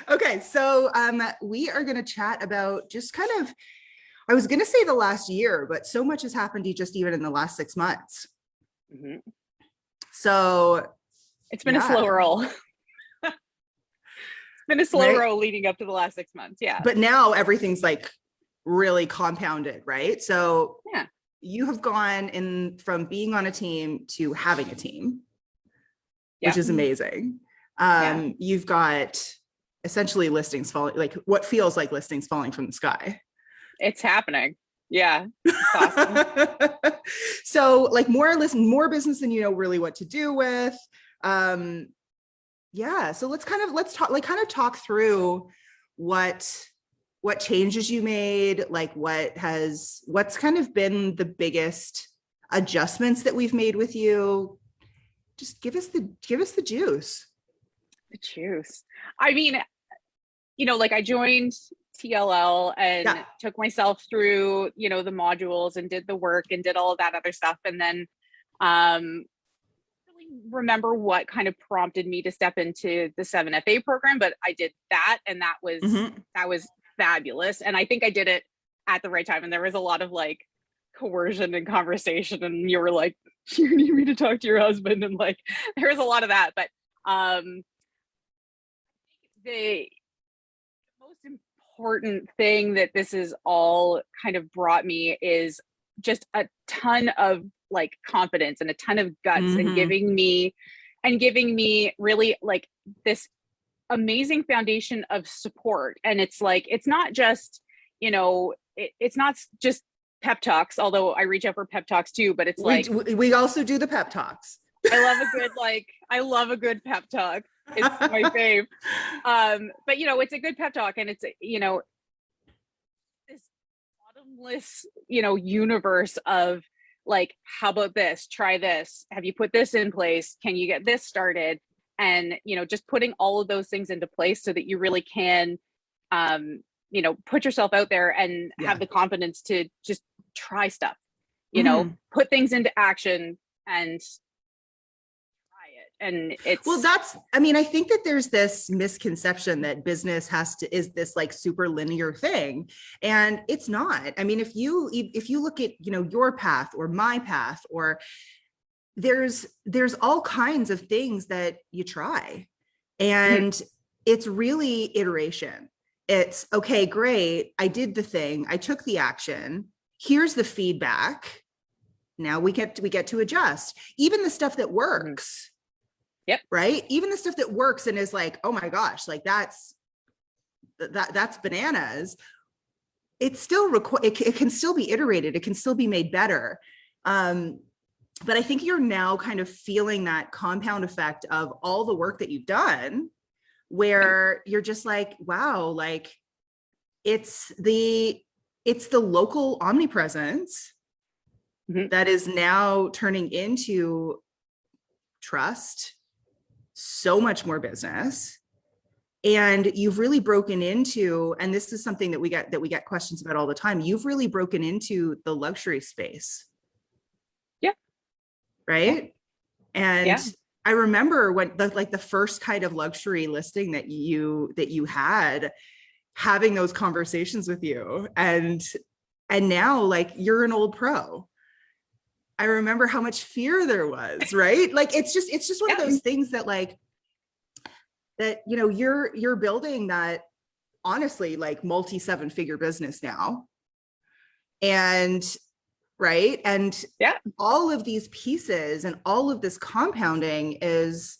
Okay, so we are going to chat about just kind of, I was going to say the last year, but so much has happened just even in the last 6 months. Mhm. So It's been a slow yeah, roll. It's been a slow right. roll leading up to the last 6 months. Yeah. But now everything's like really compounded, right? So Yeah. you have gone in from being on a team to having a team, which Yeah. is amazing. Yeah. You've got essentially listings falling, like what feels like listings falling from the sky. It's happening. Yeah. It's awesome. So like more business than you know really what to do with. Um, yeah. So let's talk like kind of talk through what what changes you made, like what's kind of been the biggest adjustments that we've made with you. Just give us the juice. The juice. I mean, like I joined TLL and Yeah. took myself through, the modules and did the work and did all of that other stuff. And then really remember what kind of prompted me to step into the 7FA program, but I did that and Mm-hmm. that was fabulous. And I think I did it at the right time. And there was a lot of like coercion and conversation and you were like, you need me to talk to your husband. And like, there was a lot of that, but the most important thing that this is all kind of brought me is just a ton of like confidence and a ton of guts and Mm-hmm. giving me really like this amazing foundation of support. And it's like it's not just it's not just pep talks, although I reach out for pep talks too, but it's we like we also do the pep talks. I love a good pep talk. It's my fave. But it's a good pep talk and it's this bottomless universe of like, how about this, try this, have you put this in place, can you get this started, and just putting all of those things into place so that you really can put yourself out there and Yeah. have the confidence to just try stuff, Mm-hmm. put things into action and try it. And Well, it's that's, I mean, I think that there's this misconception that business is this like super linear thing. And it's not. I mean, if you look at, your path or my path, or there's all kinds of things that you try. And it's really iteration. It's okay, great. I did the thing. I took the action. Here's the feedback. Now we get to adjust. Even the stuff that works. Yep. Right. Even the stuff that works and is like, oh my gosh, like that's bananas. It's still it can still be iterated. It can still be made better. But I think you're now kind of feeling that compound effect of all the work that you've done, where you're just like, wow, like it's the local omnipresence that is now turning into trust, so much more business. And you've really broken into, and this is something that we get questions about all the time, you've really broken into the luxury space. Yeah. Right. Yeah. And yeah. I remember when the first kind of luxury listing that you had, having those conversations with you, and now like you're an old pro. I remember how much fear there was, right? Like it's just one of those things that like that you're building that honestly like multi 7-figure business now. And right. And all of these pieces and all of this compounding is,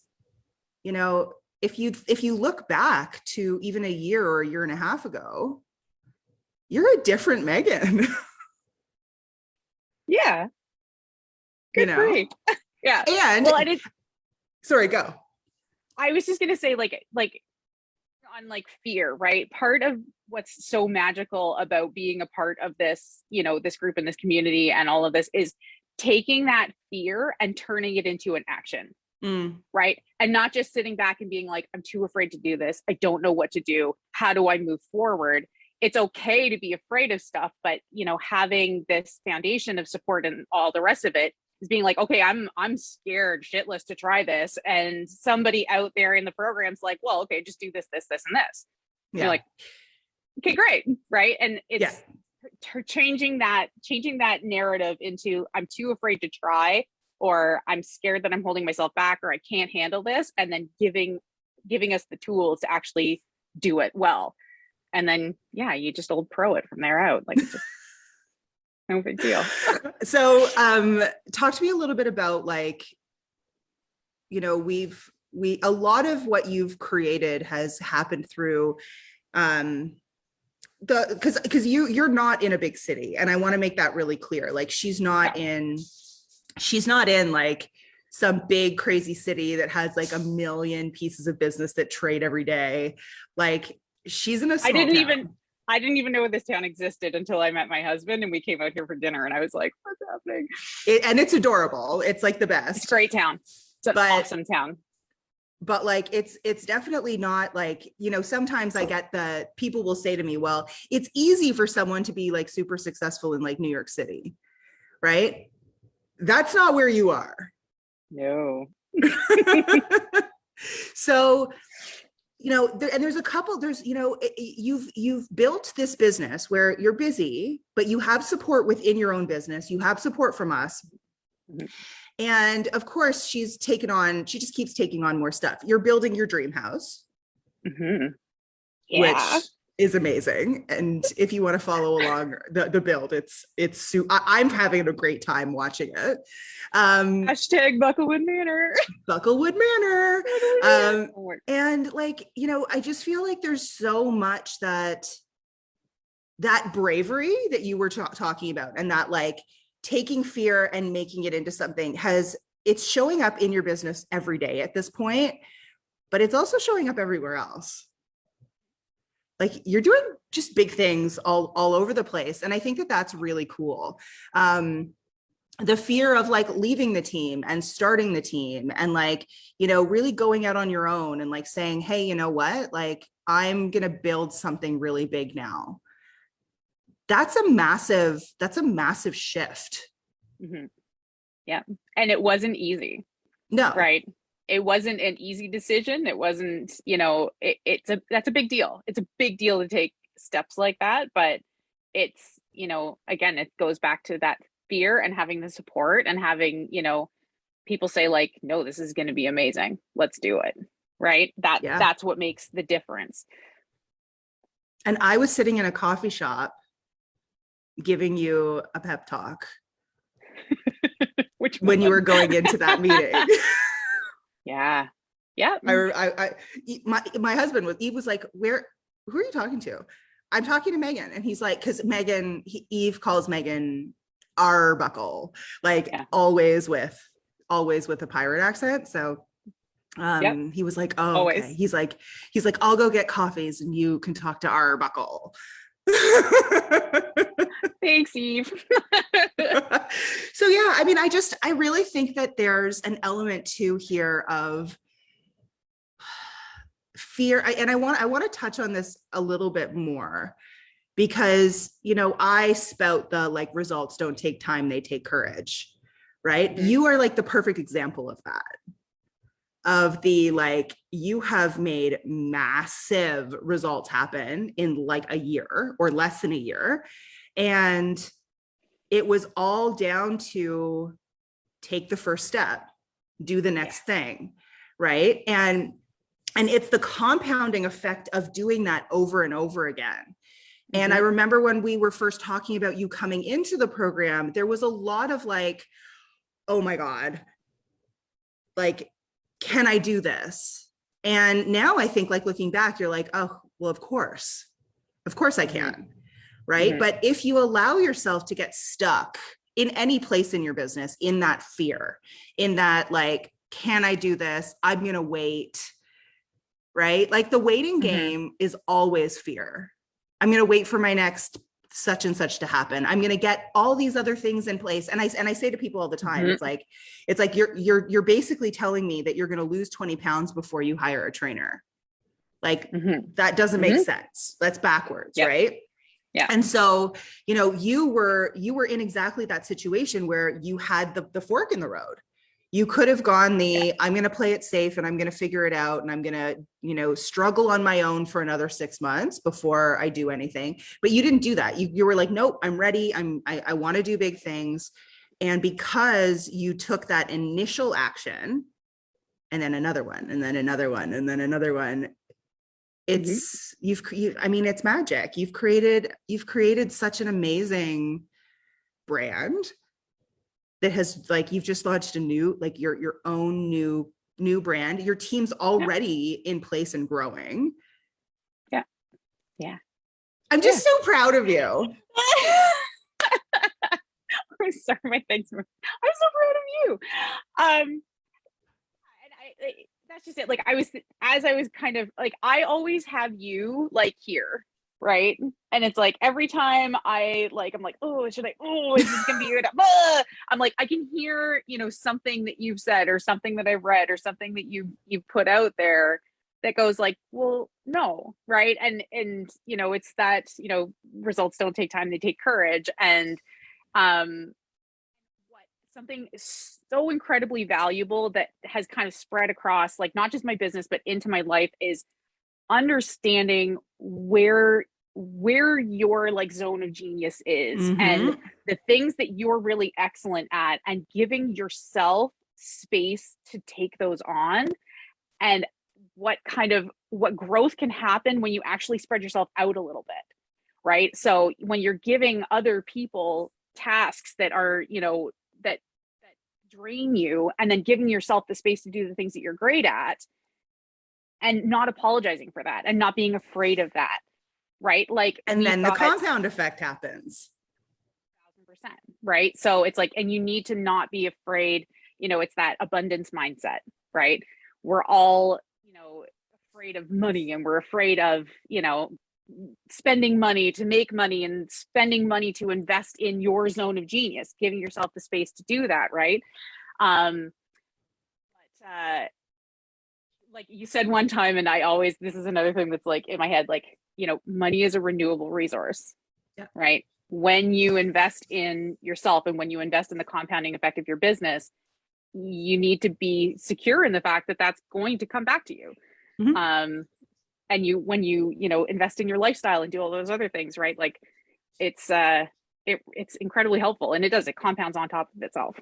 if you look back to even a year or a year and a half ago, you're a different Meghan. Yeah. Good for you. Yeah. And well, and sorry, go. I was just gonna say, like on like fear, right? Part of what's so magical about being a part of this, this group and this community and all of this is taking that fear and turning it into an action. Right. And not just sitting back and being like, I'm too afraid to do this. I don't know what to do. How do I move forward? It's okay to be afraid of stuff, but having this foundation of support and all the rest of it is being like, okay, I'm scared shitless to try this. And somebody out there in the program's like, well, okay, just do this, this, this, and this. And you're like, okay, great. Right. And it's changing that narrative into, I'm too afraid to try, or I'm scared that I'm holding myself back, or I can't handle this. And then giving us the tools to actually do it well. And then, you just old pro it from there out. Like, it's just no big deal. So, talk to me a little bit about, like, you know, a lot of what you've created has happened through, because you're not in a big city, and I want to make that really clear. Like, she's not in like some big crazy city that has like a million pieces of business that trade every day. Like, she's in a small town. I didn't even know this town existed until I met my husband and we came out here for dinner, and I was like, what's happening? And it's adorable. It's like the best. It's a great town. It's an awesome town. But like, it's definitely not like, you know, sometimes I get the people will say to me, well, it's easy for someone to be like super successful in like New York City, right? That's not where you are. No. So, you know, you've built this business where you're busy, but you have support within your own business. You have support from us. Mm-hmm. And of course, she just keeps taking on more stuff. You're building your dream house, which is amazing. And if you want to follow along the build, I'm having a great time watching it. Hashtag Bucklewood Manor. Bucklewood Manor. And like, you know, I just feel like there's so much that bravery that you were talking about, and that like taking fear and making it into something it's showing up in your business every day at this point, but it's also showing up everywhere else. Like, you're doing just big things all over the place. And I think that that's really cool. The fear of like leaving the team and starting the team and like, you know, really going out on your own and like saying, hey, you know what, like, I'm going to build something really big now. That's a massive shift. Mm-hmm. Yeah. And it wasn't easy. No. Right. It wasn't an easy decision. It wasn't, you know, that's a big deal. It's a big deal to take steps like that, but it's, you know, again, it goes back to that fear and having the support and having, you know, people say like, no, this is going to be amazing. Let's do it. Right. That's what makes the difference. And I was sitting in a coffee shop giving you a pep talk when you were going into that meeting. Yeah. My husband was like, who are you talking to? I'm talking to Meghan. And he's like, because Eve calls Meghan Arbuckle, like always with a pirate accent. So he was like, oh, always. Okay. He's like, I'll go get coffees and you can talk to Arbuckle. Thanks, Eve. So yeah, I mean, I really think that there's an element too here of fear. I want to touch on this a little bit more because, you know, I spout the like results don't take time, they take courage, right? Mm-hmm. You are like the perfect example of that. Of the like, you have made massive results happen in like a year or less than a year. And it was all down to take the first step, do the next thing, right? And it's the compounding effect of doing that over and over again. Mm-hmm. And I remember when we were first talking about you coming into the program, there was a lot of like, oh my God, like, can I do this? And now I think like looking back, you're like, oh, well, of course I can. Right. Mm-hmm. But if you allow yourself to get stuck in any place in your business, in that fear, in that, like, can I do this? I'm going to wait. Right. Like the waiting game is always fear. I'm going to wait for my next such and such to happen. I'm going to get all these other things in place. And I say to people all the time, it's like you're basically telling me that you're going to lose 20 pounds before you hire a trainer. Like that doesn't make sense. That's backwards. Right. Yeah. And so, you know, you were in exactly that situation where you had the fork in the road. You could have gone I'm going to play it safe and I'm going to figure it out and I'm going to, you know, struggle on my own for another 6 months before I do anything. But you didn't do that. You were like, nope, I'm ready. I want to do big things. And because you took that initial action and then another one and then another one and then another one, it's I mean, it's magic. You've created such an amazing brand that has, like, you've just launched a new, like, your own new brand. Your team's already in place and growing. Yeah. I'm just so proud of you. I'm sorry, I'm so proud of you. And that's just it. Like, as I was kind of like, I always have you like here, right? And it's like every time I'm like, oh, is this gonna be good? I'm like, I can hear, you know, something that you've said or something that I've read or something that you've put out there that goes like, well, no, right? And you know, it's that, you know, results don't take time, they take courage. And what something so incredibly valuable that has kind of spread across, like, not just my business but into my life, is understanding where your like zone of genius is and the things that you're really excellent at, and giving yourself space to take those on, and what growth can happen when you actually spread yourself out a little bit, right? So when you're giving other people tasks that are, you know, that drain you, and then giving yourself the space to do the things that you're great at, and not apologizing for that and not being afraid of that, right? Like, and then the compound effect happens. 1000%, right? So it's like, and you need to not be afraid, you know, it's that abundance mindset, right? We're all, you know, afraid of money, and we're afraid of, you know, spending money to make money and spending money to invest in your zone of genius, giving yourself the space to do that, right? Like you said one time, and this is another thing that's like in my head, like, you know, money is a renewable resource, right? When you invest in yourself and when you invest in the compounding effect of your business, you need to be secure in the fact that that's going to come back to you. And when you know, invest in your lifestyle and do all those other things, right? Like, it's incredibly helpful, and it compounds on top of itself.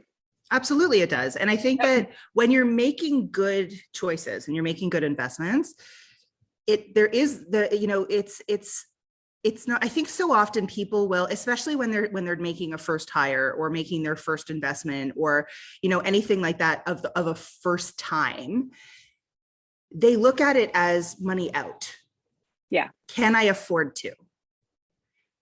Absolutely, it does. And I think that when you're making good choices and you're making good investments, it's not, I think so often people will, especially when they're making a first hire or making their first investment or, you know, anything like that of a first time, they look at it as money out. Yeah. Can I afford to?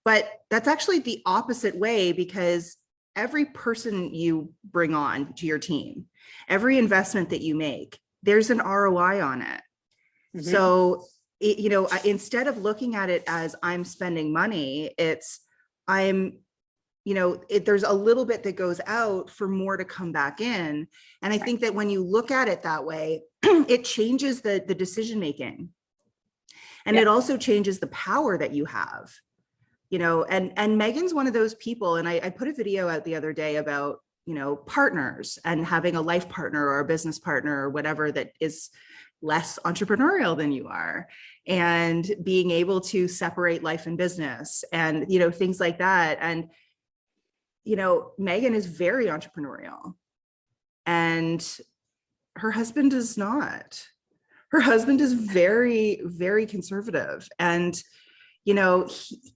But that's actually the opposite way, because every person you bring on to your team, every investment that you make, there's an ROI on it. So, you know, instead of looking at it as I'm spending money, it's there's a little bit that goes out for more to come back in. And I think that when you look at it that way, it changes the decision making. And it also changes the power that you have. You know, and Meghan's one of those people. And I put a video out the other day about, you know, partners and having a life partner or a business partner or whatever that is less entrepreneurial than you are, and being able to separate life and business and, you know, things like that. And, you know, Meghan is very entrepreneurial, and her husband is not. Her husband is very, very conservative, and, you know,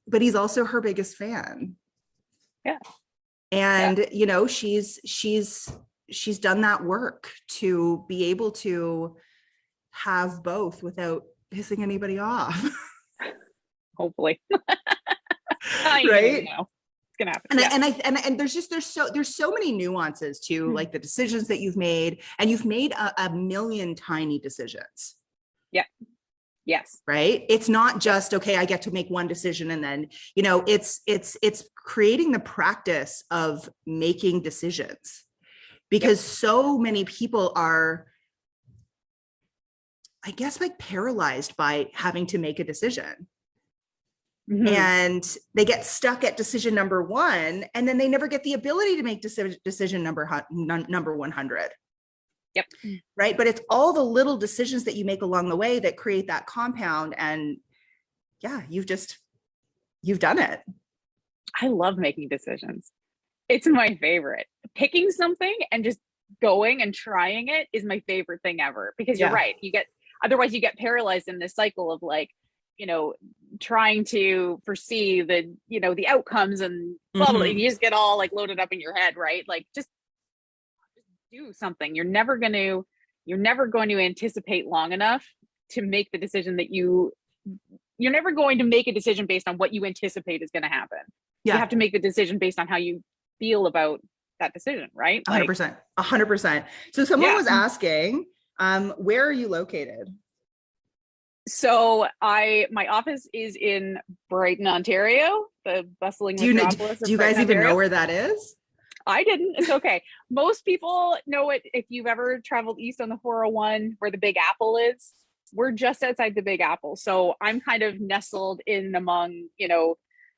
but he's also her biggest fan. Yeah. And, you know, she's done that work to be able to have both without pissing anybody off. Hopefully. Right? It's gonna happen. And there's so many nuances to like the decisions that you've made, and you've made a million tiny decisions. Yeah. Yes. Right. It's not just, okay, I get to make one decision. And then, you know, it's creating the practice of making decisions, because so many people are, I guess, like paralyzed by having to make a decision. and they get stuck at decision number 1, and then they never get the ability to make decision number 100. Yep. Right. But it's all the little decisions that you make along the way that create that compound. And yeah, you've done it. I love making decisions. It's my favorite. Picking something and just going and trying it is my favorite thing ever, because you're right. Otherwise you get paralyzed in this cycle of like, trying to foresee the outcomes and blah, blah, and you just get all like loaded up in your head, right? Like just do something. You're never going to anticipate long enough to make the decision that you're never going to make a decision based on what you anticipate is going to happen. You have to make the decision based on how you feel about that decision, right? 100%. So someone was asking, where are you located? So my office is in Brighton, Ontario, the bustling metropolis. Do you guys even know where that is? I didn't. It's okay. Most people know it if you've ever traveled east on the 401 where the Big Apple is. We're just outside the Big Apple. So I'm kind of nestled in among,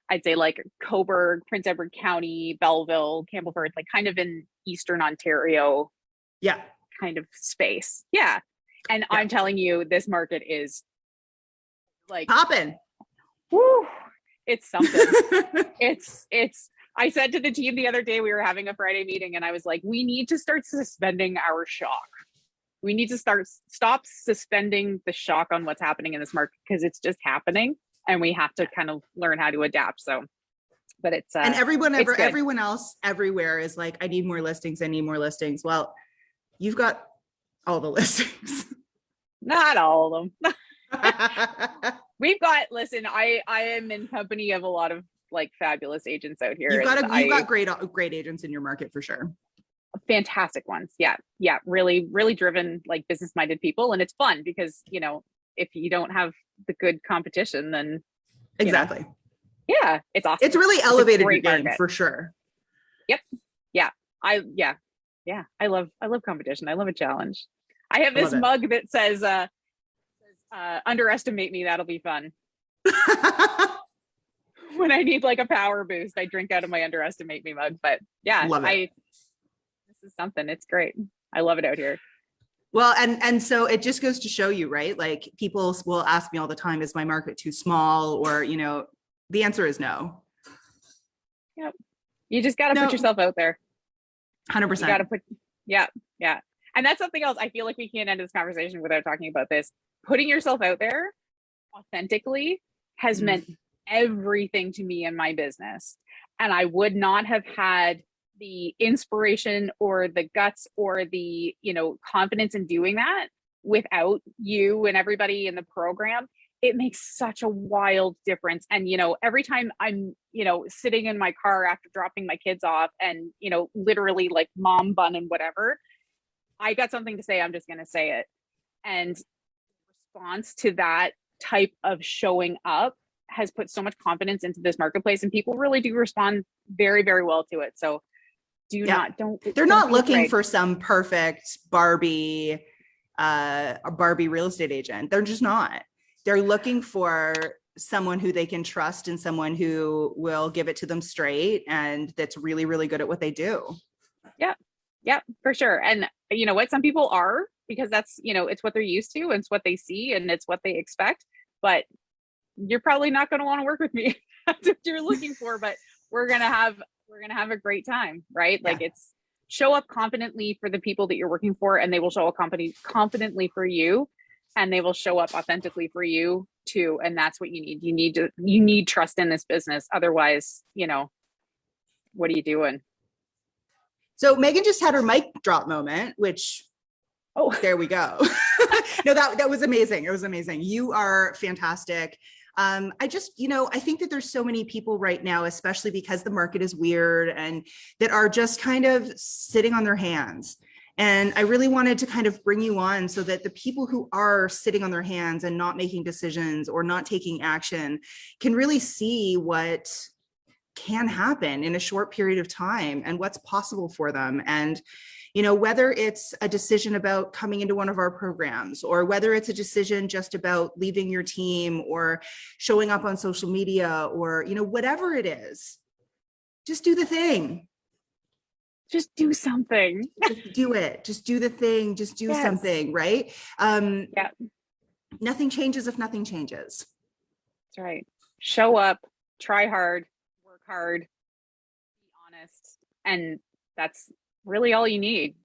I'd say like Cobourg, Prince Edward County, Belleville, Campbellford, like kind of in Eastern Ontario. Yeah. Kind of space. Yeah. And I'm telling you, this market is like popping. Woo, it's something. I said to the team the other day, we were having a Friday meeting and I was like, we need to start suspending our shock. We need to stop suspending the shock on what's happening in this market, because it's just happening and we have to kind of learn how to adapt. So, but it's, and everyone else everywhere is like, I need more listings. I need more listings. Well, you've got all the listings. Not all of them. Listen, I am in company of a lot of like fabulous agents out here. You've got great agents in your market for sure. Fantastic ones. Yeah. Really, really driven, like business minded people. And it's fun because, if you don't have the good competition, then exactly. Yeah. It's awesome. It's really elevated your game market. For sure. Yep. Yeah. I love competition. I love a challenge. I have this mug that says, underestimate me, that'll be fun. When I need like a power boost, I drink out of my underestimate me mug. But yeah, this is something. It's great. I love it out here. Well, and so it just goes to show you, right? Like people will ask me all the time, is my market too small? Or, the answer is no. Yep. You just got to put yourself out there. 100%. You got to yeah. And that's something else. I feel like we can't end this conversation without talking about this. Putting yourself out there authentically has meant everything to me in my business. And I would not have had the inspiration or the guts or the, confidence in doing that without you and everybody in the program. It makes such a wild difference. And, every time I'm, sitting in my car after dropping my kids off and, literally like mom bun and whatever, I got something to say, I'm just going to say it. And response to that type of showing up has put so much confidence into this marketplace, and people really do respond very, very well to it. So they're not looking for some perfect Barbie real estate agent. They're just not. They're looking for someone who they can trust and someone who will give it to them straight and that's really, really good at what they do. Yeah, for sure. And you know what? Some people are, because that's, it's what they're used to and it's what they see and it's what they expect. But you're probably not going to want to work with me. That's what you're looking for, but we're going to have a great time, right? Like it's show up confidently for the people that you're working for, and they will show up confidently for you, and they will show up authentically for you too. And that's what you need. You need trust in this business. Otherwise, what are you doing? So Meghan just had her mic drop moment, which, there we go. No, that was amazing. It was amazing. You are fantastic. I just, I think that there's so many people right now, especially because the market is weird, and that are just kind of sitting on their hands. And I really wanted to kind of bring you on so that the people who are sitting on their hands and not making decisions or not taking action can really see what can happen in a short period of time and what's possible for them. And, You know, whether it's a decision about coming into one of our programs, or whether it's a decision just about leaving your team or showing up on social media, or, you know, whatever it is, just do the thing. Just do something. Just do it. Just do the thing. Just do Yes. something, right? Yeah. Nothing changes if nothing changes. That's right. Show up, try hard, work hard, be honest. And that's really all you need.